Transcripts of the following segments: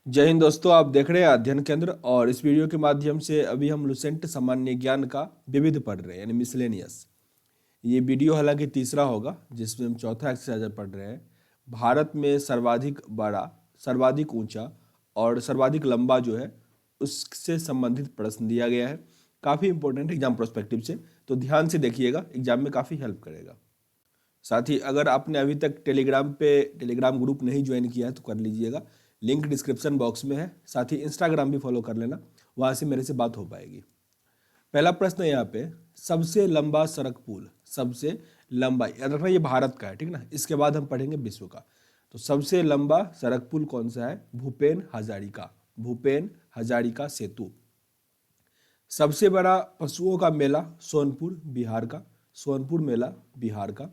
जय हिंद दोस्तों, आप देख रहे हैं अध्ययन केंद्र। और इस वीडियो के माध्यम से अभी हम लुसेंट सामान्य ज्ञान का विविध पढ़ रहे हैं, यानी मिसलेनियस। ये वीडियो हालांकि तीसरा होगा, जिसमें हम चौथा एक्सरसाइज पढ़ रहे हैं। भारत में सर्वाधिक बड़ा, सर्वाधिक ऊंचा और सर्वाधिक लंबा जो है, उससे संबंधित प्रश्न दिया गया है। काफ़ी इंपॉर्टेंट एग्जाम प्रोस्पेक्टिव से, तो ध्यान से देखिएगा, एग्जाम में काफ़ी हेल्प करेगा। साथ ही अगर आपने अभी तक टेलीग्राम ग्रुप नहीं ज्वाइन किया है तो कर लीजिएगा, लिंक डिस्क्रिप्शन बॉक्स में है। साथ ही इंस्टाग्राम भी फॉलो कर लेना, वहाँ से मेरे से बात हो पाएगी। पहला प्रश्न है यहाँ पे, सबसे लंबा सड़क पुल, सबसे लंबा, याद रखना ये भारत का है, ठीक ना। इसके बाद हम पढ़ेंगे विश्व का। तो सबसे लंबा सड़क पुल कौन सा है? भूपेन हजारिका सेतु। सबसे बड़ा पशुओं का मेला, सोनपुर मेला बिहार का।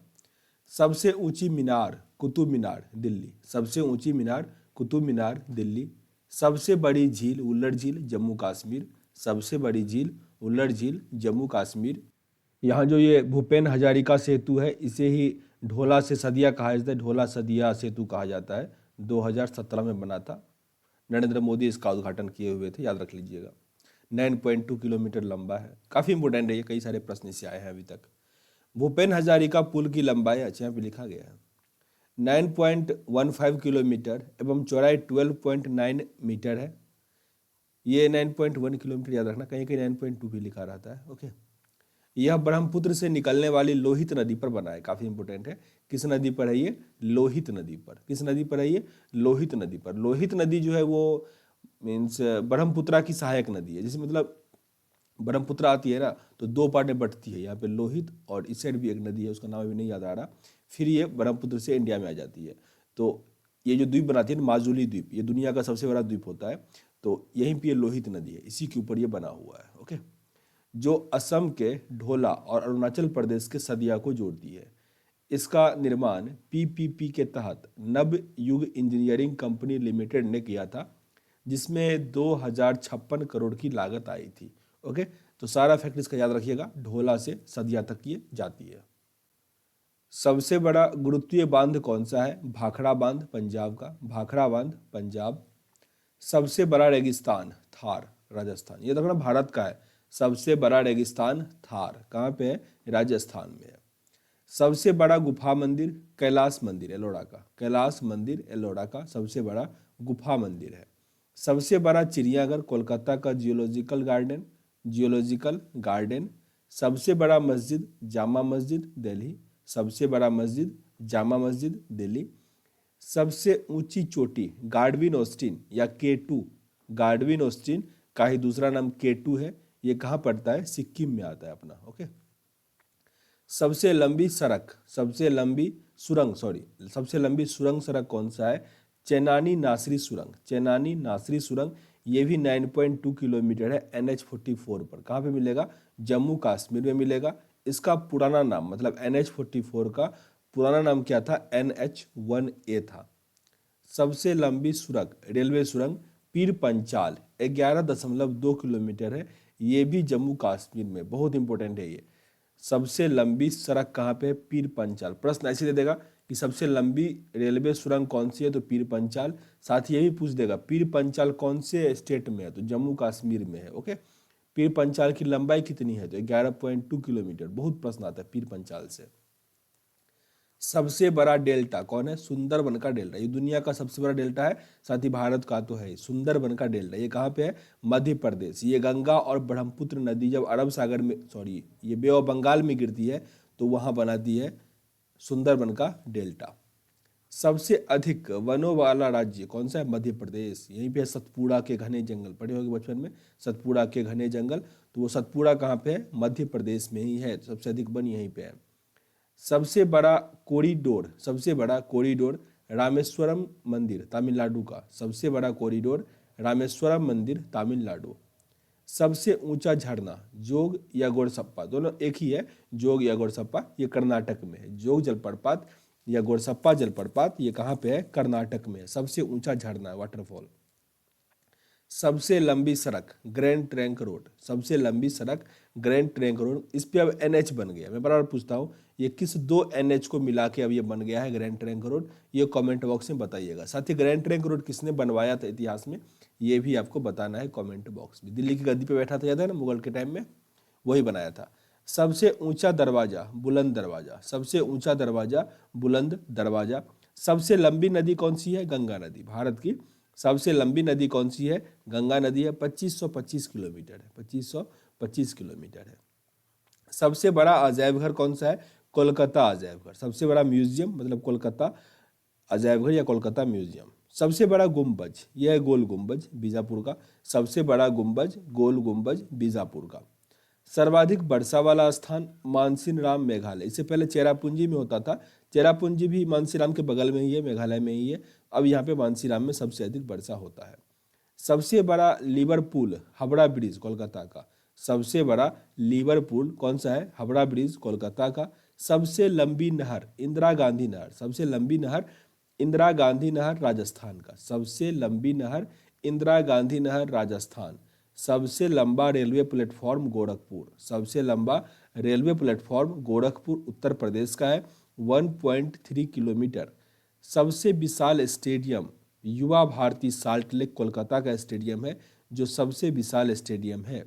सबसे ऊंची मीनार, कुतुब मीनार दिल्ली। सबसे ऊंची मीनार कुतुब मीनार दिल्ली। सबसे बड़ी झील, उल्लड़ झील जम्मू कश्मीर। सबसे बड़ी झील उल्लड़ झील जम्मू कश्मीर। यहाँ जो ये भूपेन हजारिका सेतु है, इसे ही ढोला से सदिया कहा जाता है, ढोला सदिया सेतु कहा जाता है। 2017 में बना था, नरेंद्र मोदी इसका उद्घाटन किए हुए थे, याद रख लीजिएगा। 9.2 किलोमीटर लंबा है, काफ़ी इंपोर्टेंट है ये, कई सारे प्रश्न इससे आए हैं अभी तक। भूपेन हजारिका पुल की लंबाई, अच्छा यहाँ पे लिखा गया है, 9.15 किलोमीटर एवं चौड़ाई 12.9 मीटर है। ये 9.1 किलोमीटर याद रखना, कहीं कहीं 9.2 भी लिखा रहता है। ओके, यह ब्रह्मपुत्र से निकलने वाली लोहित नदी पर बना है, काफ़ी इंपोर्टेंट है। किस नदी पर है ये? लोहित नदी पर। किस नदी पर है ये? लोहित नदी पर। लोहित नदी जो है वो मीन्स ब्रह्मपुत्रा की सहायक नदी है। जैसे मतलब ब्रह्मपुत्र आती है ना, तो दो पार्ट में बंटती है, यहाँ पे लोहित और इस साइड भी एक नदी है, उसका नाम अभी नहीं याद आ रहा। फिर ये ब्रह्मपुत्र से इंडिया में आ जाती है। तो ये जो द्वीप बनाती है ना, माजुली द्वीप, ये दुनिया का सबसे बड़ा द्वीप होता है। तो यहीं पे ये लोहित नदी है, इसी के ऊपर ये बना हुआ है। ओके, जो असम के ढोला और अरुणाचल प्रदेश के सदिया को जोड़ती है। इसका निर्माण पीपीपी के तहत नव युग इंजीनियरिंग कंपनी लिमिटेड ने किया था, जिसमें 2056 करोड़ की लागत आई थी। ओके, तो सारा फैक्ट इसका याद रखिएगा, ढोला से सदिया तक ये जाती है। सबसे बड़ा गुरुत्वीय बांध कौन सा है? भाखड़ा बांध पंजाब का, भाखड़ा बांध पंजाब। सबसे बड़ा रेगिस्तान, थार राजस्थान, ये देखो ना भारत का है। सबसे बड़ा रेगिस्तान थार कहाँ पे है? राजस्थान में है। सबसे बड़ा गुफा मंदिर, कैलाश मंदिर एलोरा का, कैलाश मंदिर एलोरा का सबसे बड़ा गुफा मंदिर है। सबसे बड़ा चिड़ियाघर कोलकाता का जियोलॉजिकल गार्डन। सबसे बड़ा मस्जिद जामा मस्जिद दिल्ली, सबसे बड़ा मस्जिद जामा मस्जिद दिल्ली। सबसे ऊंची चोटी गार्डविन ऑस्टिन या K2, गार्डविन ऑस्टिन का ही दूसरा नाम K2 है। ये कहाँ पड़ता है? सिक्किम में आता है अपना। ओके, सबसे लंबी सड़क, सबसे लंबी सुरंग सड़क कौन सा है? चेनानी नासरी सुरंग, चेनानी नासरी सुरंग। ये भी 9.2 किलोमीटर है NH44 पर। कहाँ पे मिलेगा? जम्मू कश्मीर में मिलेगा। इसका पुराना नाम, मतलब NH44 का पुराना नाम क्या था? NH1A था। सबसे लंबी सुरंग, रेलवे सुरंग पीर पंचाल 11.2 किलोमीटर है। ये भी जम्मू कश्मीर में, बहुत इंपॉर्टेंट है ये। सबसे लंबी सड़क कहाँ पे है? पीर पंचाल। प्रश्न ऐसे दे देगा कि सबसे लंबी रेलवे सुरंग कौन सी है, तो पीर पंचाल। साथ ही ये भी पूछ देगा पीर पंचाल कौन से स्टेट में है, तो जम्मू कश्मीर में है। ओके, पीर पंचाल की लंबाई कितनी है, तो 11.2 किलोमीटर। बहुत प्रश्न आता है पीर पंचाल से। सबसे बड़ा डेल्टा कौन है? सुंदरबन का डेल्टा, ये दुनिया का सबसे बड़ा डेल्टा है, साथ ही भारत का तो है। सुंदरबन का डेल्टा ये कहाँ पे है? मध्य प्रदेश। ये गंगा और ब्रह्मपुत्र नदी जब अरब सागर में, ये बे ऑफ बंगाल में गिरती है, तो वहाँ बनाती है सुंदरबन का डेल्टा। सबसे अधिक वनों वाला राज्य कौन सा है? मध्य प्रदेश। यहीं पे है सतपुड़ा के घने जंगल, पढ़े होंगे बचपन में, सतपुड़ा के घने जंगल। तो वो सतपुड़ा कहाँ पे है? मध्य प्रदेश में ही है, सबसे अधिक वन यहीं पे है। सबसे बड़ा कॉरिडोर रामेश्वरम मंदिर तमिलनाडु का, सबसे बड़ा कॉरिडोर रामेश्वरम मंदिर तमिलनाडु। सबसे ऊंचा झरना जोग या गोरसप्पा, दोनों एक ही है, जोग या गोरसप्पा, ये कर्नाटक में है। जोग जलप्रपात या गोरसप्पा जलप्रपात, ये कहाँ पे है? कर्नाटक में है। सबसे ऊंचा झरना वाटरफॉल। सबसे लंबी सड़क ग्रैंड ट्रंक रोड, सबसे लंबी सड़क ग्रैंड ट्रंक रोड। इस पे अब एनएच बन गया। मैं बराबर पूछता हूँ ये किस दो एनएच को मिला के अब ये बन गया है ग्रैंड ट्रंक रोड, ये कमेंट बॉक्स में बताइएगा। साथ ही ग्रैंड ट्रंक रोड किसने बनवाया था इतिहास में, ये भी आपको बताना है कमेंट बॉक्स में। दिल्ली की गद्दी पे बैठा था, याद है ना, मुगल के टाइम में, वही बनाया था। सबसे ऊंचा दरवाजा बुलंद दरवाजा, सबसे ऊंचा दरवाजा बुलंद दरवाजा। सबसे लंबी नदी कौन सी है, गंगा नदी। भारत की सबसे लंबी नदी कौन सी है, गंगा नदी है, 2525 किलोमीटर है, 2525 किलोमीटर है। सबसे बड़ा अजायब घर कौन सा है, कोलकाता अजायब घर। सबसे बड़ा म्यूजियम मतलब कोलकाता अजायब घर या कोलकाता म्यूजियम। सबसे बड़ा गुंबज, यह है गोल गुंबज बीजापुर का, सबसे बड़ा गुंबज गोल गुंबज बीजापुर का। सर्वाधिक वर्षा वाला स्थान मानसीराम मेघालय। इससे पहले चेरापूंजी में होता था, चेरापूंजी भी मानसीराम के बगल में ही है, मेघालय में ही है। अब यहाँ पे मानसीराम में सबसे अधिक वर्षा होता है। सबसे बड़ा लिवरपूल हावड़ा ब्रिज कोलकाता का, सबसे बड़ा लिवरपूल कौन सा है, हावड़ा ब्रिज कोलकाता का। सबसे लंबी नहर इंदिरा गांधी नहर, सबसे लंबी नहर इंदिरा गांधी नहर राजस्थान का, सबसे लंबी नहर इंदिरा गांधी नहर राजस्थान। सबसे लंबा रेलवे प्लेटफॉर्म गोरखपुर, सबसे लंबा रेलवे प्लेटफॉर्म गोरखपुर उत्तर प्रदेश का है, 1.3 किलोमीटर। सबसे विशाल स्टेडियम युवा भारती साल्ट लेक कोलकाता का स्टेडियम है, जो सबसे विशाल स्टेडियम है।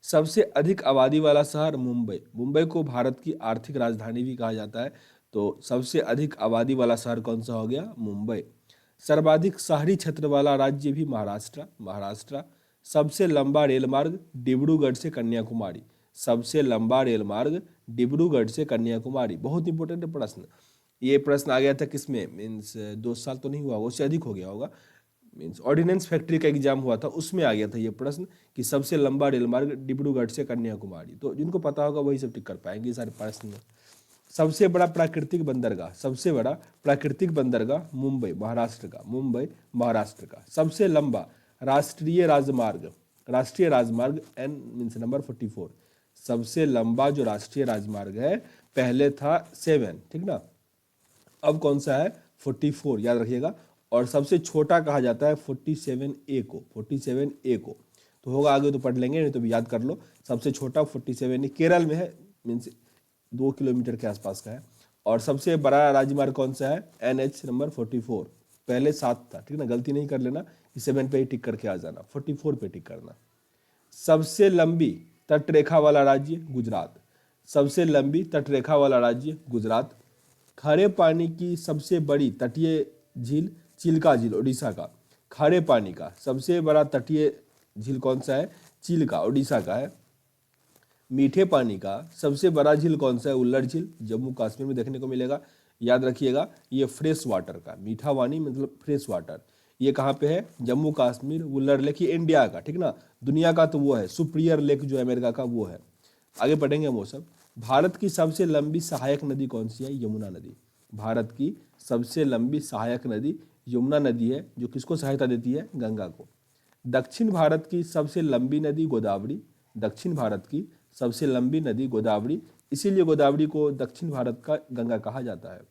सबसे अधिक आबादी वाला शहर मुंबई, मुंबई को भारत की आर्थिक राजधानी भी कहा जाता है, तो सबसे अधिक आबादी वाला शहर कौन सा हो गया, मुंबई। सर्वाधिक शहरी क्षेत्र वाला राज्य भी महाराष्ट्र, महाराष्ट्र। सबसे लंबा रेलमार्ग डिब्रूगढ़ से कन्याकुमारी, सबसे लंबा रेलमार्ग डिब्रूगढ़ से कन्याकुमारी। बहुत इंपॉर्टेंट प्रश्न, ये प्रश्न आ गया था किसमें, मीन्स 2 साल तो नहीं हुआ, उससे अधिक हो गया होगा, मीन्स ऑर्डिनेंस फैक्ट्री का एग्जाम हुआ था, उसमें आ गया था ये प्रश्न कि सबसे लंबा रेलमार्ग डिब्रूगढ़ से कन्याकुमारी। तो जिनको पता होगा वही सब टिक कर पाएंगे सारे प्रश्न में। सबसे बड़ा प्राकृतिक बंदरगाह, सबसे बड़ा प्राकृतिक बंदरगाह मुंबई महाराष्ट्र का, मुंबई महाराष्ट्र का। सबसे लंबा राष्ट्रीय राजमार्ग, राष्ट्रीय राजमार्ग एन मीन्स नंबर 44, सबसे लंबा जो राष्ट्रीय राजमार्ग है, पहले था 7, ठीक ना, अब कौन सा है 44, याद रखिएगा। और सबसे छोटा कहा जाता है 47A को, 47A को, तो होगा आगे तो पढ़ लेंगे, नहीं तो भी याद कर लो। सबसे छोटा 47A केरल में है, मीन्स 2 किलोमीटर के आसपास का है। और सबसे बड़ा राजमार्ग कौन सा है, NH नंबर 44, पहले 7 था, ठीक ना, गलती नहीं कर लेना, 7 पे ही टिक करके आ जाना, 44 पे टिक करना। सबसे लंबी तटरेखा वाला राज्य गुजरात, सबसे लंबी तटरेखा वाला राज्य गुजरात। खारे पानी की सबसे बड़ी तटीय झील चिल्का झील उड़ीसा का, खारे पानी का सबसे बड़ा तटीय झील कौन सा है, चिल्का उड़ीसा का है। मीठे पानी का सबसे बड़ा झील कौन सा है, उल्लर झील, जम्मू कश्मीर में देखने को मिलेगा, याद रखिएगा। ये फ्रेश वाटर का, मीठा पानी मतलब फ्रेश वाटर, ये कहाँ पे है, जम्मू कश्मीर। उल्लर लेक ये इंडिया का, ठीक ना, दुनिया का तो वो है, सुप्रियर लेक जो अमेरिका का वो है। आगे पढ़ेंगे वो सब। भारत की सबसे लंबी सहायक नदी कौन सी है, यमुना नदी। भारत की सबसे लंबी सहायक नदी यमुना नदी है, जो किसको सहायता देती है, गंगा को। दक्षिण भारत की सबसे लंबी नदी गोदावरी, दक्षिण भारत की सबसे लंबी नदी गोदावरी, इसीलिए गोदावरी को दक्षिण भारत का गंगा कहा जाता है।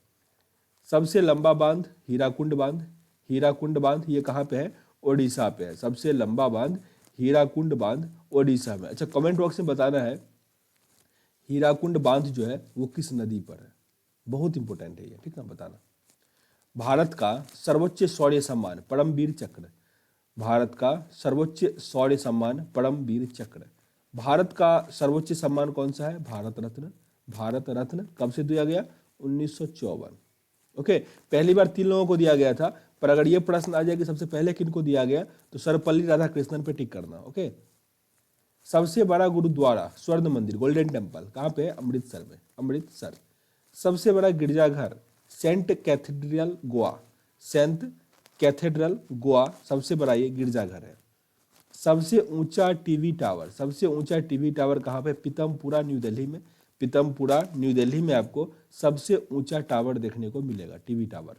सबसे लंबा बांध हीराकुंड बांध, हीराकुंड बांध ये कहाँ पे है, ओडिशा पे है। सबसे लंबा बांध हीराकुंड बांध ओडिशा में। अच्छा, कमेंट बॉक्स में बताना है हीराकुंड बांध जो है वो किस नदी पर है, बहुत इंपॉर्टेंट है ये, ठीक ना, बताना। भारत का सर्वोच्च शौर्य सम्मान परमवीर चक्र, भारत का सर्वोच्च शौर्य सम्मान परमवीर चक्र। भारत का सर्वोच्च सम्मान कौन सा है, भारत रत्न, भारत रत्न कब से दिया गया, 1954। ओके, पहली बार 3 लोगों को दिया गया था, पर अगर ये प्रश्न आ जाए कि सबसे पहले किनको दिया गया, तो सर्वपल्ली राधाकृष्णन पे टिक करना। ओके, सबसे बड़ा गुरुद्वारा स्वर्ण मंदिर गोल्डन टेम्पल कहाँ पे है, अमृतसर में, अमृतसर। सबसे बड़ा गिरजाघर saint cathedral Goa, saint cathedral Goa सबसे बड़ा ये गिरजाघर है। सबसे ऊंचा टीवी टावर, सबसे ऊंचा टीवी टावर कहाँ पे, पीतमपुरा न्यू दिल्ली में, पीतमपुरा न्यू दिल्ली में आपको सबसे ऊंचा टावर देखने को मिलेगा, टीवी टावर।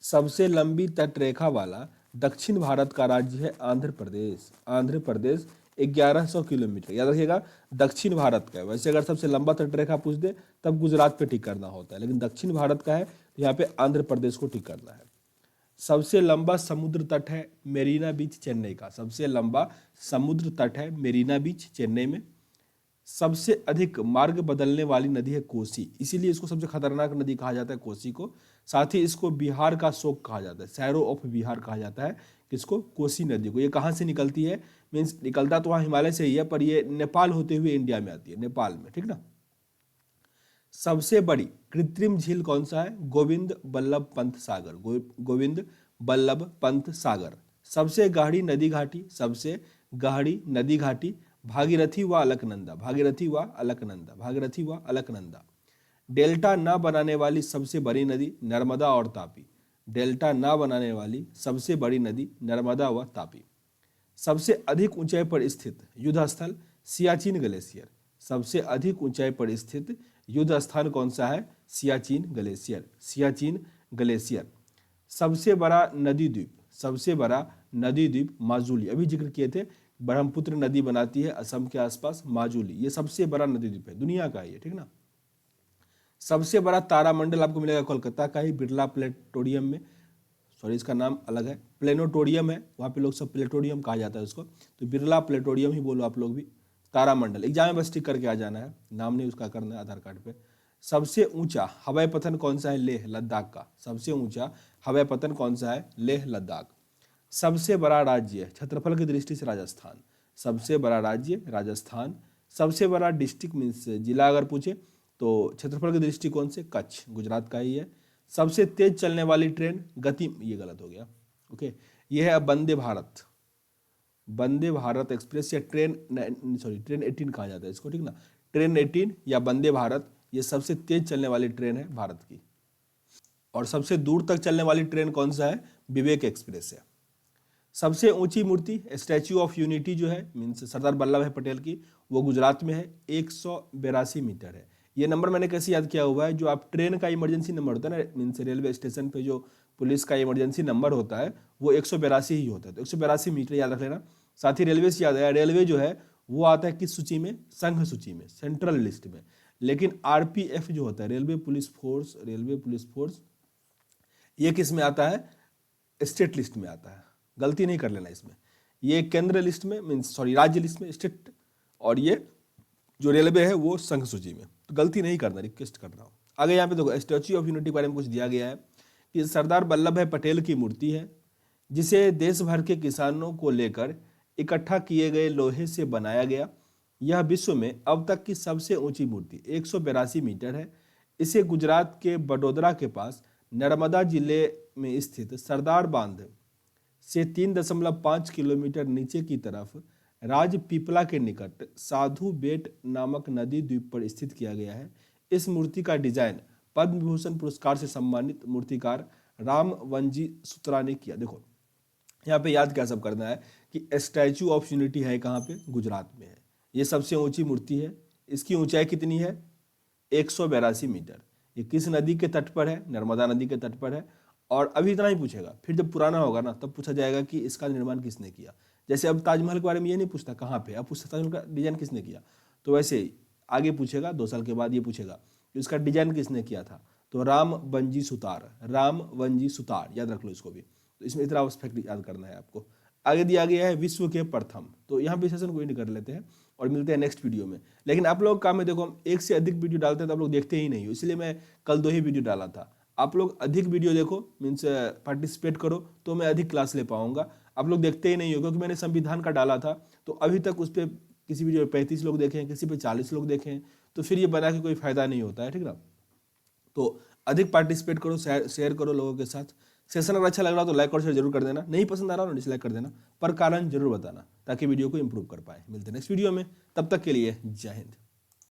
सबसे लंबी तटरेखा वाला दक्षिण भारत का राज्य है आंध्र प्रदेश, आंध्र प्रदेश 1100 किलोमीटर, याद रखिएगा दक्षिण भारत का है। वैसे अगर सबसे लंबा तटरेखा पूछ दे तब गुजरात पे टिक करना होता है, लेकिन दक्षिण भारत का है तो यहाँ पे आंध्र प्रदेश को टिक करना है। सबसे लंबा समुद्र तट है मेरीना बीच चेन्नई का, सबसे लंबा समुद्र तट है मेरीना बीच चेन्नई में। सबसे अधिक मार्ग बदलने वाली नदी है कोसी, इसीलिए इसको सबसे खतरनाक नदी कहा जाता है कोसी को। साथ ही इसको बिहार का शोक कहा जाता है, सैरो ऑफ बिहार कहा जाता है किसको, कोसी नदी को। ये कहाँ से निकलती है, मीन्स निकलता तो वहाँ हिमालय से ही है, पर ये नेपाल होते हुए इंडिया में आती है, नेपाल में, ठीक ना। सबसे बड़ी कृत्रिम झील कौन सा है, गोविंद बल्लभ पंत सागर, गोविंद बल्लभ पंत सागर। सबसे गहरी नदी घाटी, सबसे गहरी नदी घाटी भागीरथी व अलकनंदा, भागीरथी व अलकनंदा, भागीरथी व अलकनंदा। डेल्टा न बनाने वाली सबसे बड़ी नदी नर्मदा और तापी, डेल्टा न बनाने वाली सबसे बड़ी नदी नर्मदा व तापी। सबसे अधिक ऊंचाई पर स्थित युद्ध स्थल सियाचिन ग्लेशियर, सबसे अधिक ऊंचाई पर स्थित युद्ध स्थान कौन सा है, सियाचिन ग्लेशियर, सियाचिन ग्लेशियर। सबसे बड़ा नदी द्वीप, सबसे बड़ा नदी द्वीप माजुली, अभी जिक्र किए थे, ब्रह्मपुत्र नदी बनाती है असम के आसपास माजुली, ये सबसे बड़ा नदी द्वीप है, दुनिया का ये, ठीक ना। सबसे बड़ा तारामंडल आपको मिलेगा कोलकाता का ही बिरला प्लेनेटोरियम में, सॉरी इसका नाम अलग है, प्लेनेटोरियम है, वहाँ पे लोग सब प्लेनेटोरियम कहा जाता है उसको, तो बिरला प्लेनेटोरियम ही बोलो आप लोग भी। तारामंडल एग्जाम में बस टिक करके आ जाना है, नाम नहीं उसका करना है आधार कार्ड पे। सबसे ऊंचा हवाई पतन कौन सा है, लेह लद्दाख का, सबसे ऊंचा हवाई पतन कौन सा है, लेह लद्दाख। सबसे बड़ा राज्य क्षेत्रफल की दृष्टि से राजस्थान, सबसे बड़ा राज्य राजस्थान। सबसे बड़ा डिस्ट्रिक्ट मीन्स जिला अगर पूछे तो क्षेत्रफल की दृष्टिकोण से कच्छ, गुजरात का ही है। सबसे तेज चलने वाली ट्रेन गति, ये गलत हो गया, ओके, ये है वंदे भारत, वंदे भारत एक्सप्रेस या ट्रेन 18 कहा जाता है इसको, ठीक ना, ट्रेन 18 या वंदे भारत, ये सबसे तेज चलने वाली ट्रेन है भारत की। और सबसे दूर तक चलने वाली ट्रेन कौन सा है, विवेक एक्सप्रेस है। सबसे ऊंची मूर्ति स्टैच्यू ऑफ यूनिटी जो है मीन्स सरदार वल्लभ भाई पटेल की, वो गुजरात में है, 182 मीटर है। ये नंबर मैंने कैसे याद किया हुआ है, जो आप ट्रेन का इमरजेंसी नंबर होता है ना, मीन्स रेलवे स्टेशन पे जो पुलिस का इमरजेंसी नंबर होता है वो 182 ही होता है, तो 182 मीटर याद रख लेना। साथ ही रेलवे से याद है, रेलवे जो है वो आता है किस सूची में, संघ सूची में, सेंट्रल लिस्ट में। लेकिन आरपीएफ जो होता है railway police force, railway police force, ये किस में आता है, स्टेट लिस्ट में आता है, गलती नहीं कर लेना इसमें, ये केंद्र लिस्ट में मीन्स सॉरी राज्य लिस्ट में स्टेट, और ये जो रेलवे है वो संघ सूची में, तो गलती नहीं करना, रिक्वेस्ट कर रहा हूँ। आगे यहाँ पे देखो स्टैच्यू ऑफ यूनिटी के बारे में कुछ दिया गया है कि सरदार वल्लभ भाई पटेल की मूर्ति है जिसे देश भर के किसानों को लेकर इकट्ठा किए गए लोहे से बनाया गया। यह विश्व में अब तक की सबसे ऊंची मूर्ति 182 मीटर है। इसे गुजरात के बडोदरा के पास नर्मदा जिले में स्थित सरदार बांध से 3.5 किलोमीटर नीचे की तरफ राजपीपला के निकट साधु बेट नामक नदी द्वीप पर स्थित किया गया है। इस मूर्ति का डिजाइन पद्म विभूषण पुरस्कार से सम्मानित मूर्तिकार राम वंजी सुतरा ने किया। देखो यहाँ पे याद क्या सब करना है कि स्टैच्यू ऑफ यूनिटी है कहाँ पे, गुजरात में है। ये सबसे ऊंची मूर्ति है, इसकी ऊंचाई कितनी है, 182 मीटर। ये किस नदी के तट पर है, नर्मदा नदी के तट पर है। और अभी इतना ही पूछेगा, फिर जब पुराना होगा ना तब पूछा जाएगा कि इसका निर्माण किसने किया। जैसे अब ताजमहल के बारे में ये नहीं पूछता कहाँ पे, अब पूछता ताजमहल का डिजाइन किसने किया, तो वैसे ही आगे पूछेगा 2 साल के बाद ये पूछेगा कि इसका डिजाइन किसने किया था, तो राम वंजी सुतार, राम वंजी सुतार, याद रख लो इसको भी। तो इसमें इतना फैक्ट याद करना है आपको। आगे दिया गया है विश्व के प्रथम, तो यहाँ पे सेशन कोई नहीं कर लेते हैं और मिलते हैं नेक्स्ट वीडियो में। लेकिन आप लोग काम में देखो, हम एक से अधिक वीडियो डालते हैं तो आप लोग देखते ही नहीं हो, इसलिए मैं कल 2 ही वीडियो डाला था। आप लोग अधिक वीडियो देखो मीन्स पार्टिसिपेट करो तो मैं अधिक क्लास ले पाऊंगा। आप लोग देखते ही नहीं हो क्योंकि मैंने संविधान का डाला था तो अभी तक उस पर किसी वीडियो में 35 लोग देखें, किसी पे 40 लोग देखें, तो फिर ये बना के कोई फायदा नहीं होता है, ठीक ना। तो अधिक पार्टिसिपेट करो, शेयर करो लोगों के साथ। सेशन अगर अच्छा लग रहा तो लाइक और शेयर जरूर कर देना, नहीं पसंद आ रहा तो डिसलाइक कर देना, पर कारण जरूर बताना ताकि वीडियो को इंप्रूव कर पाए। मिलते हैं नेक्स्ट वीडियो में, तब तक के लिए जय हिंद।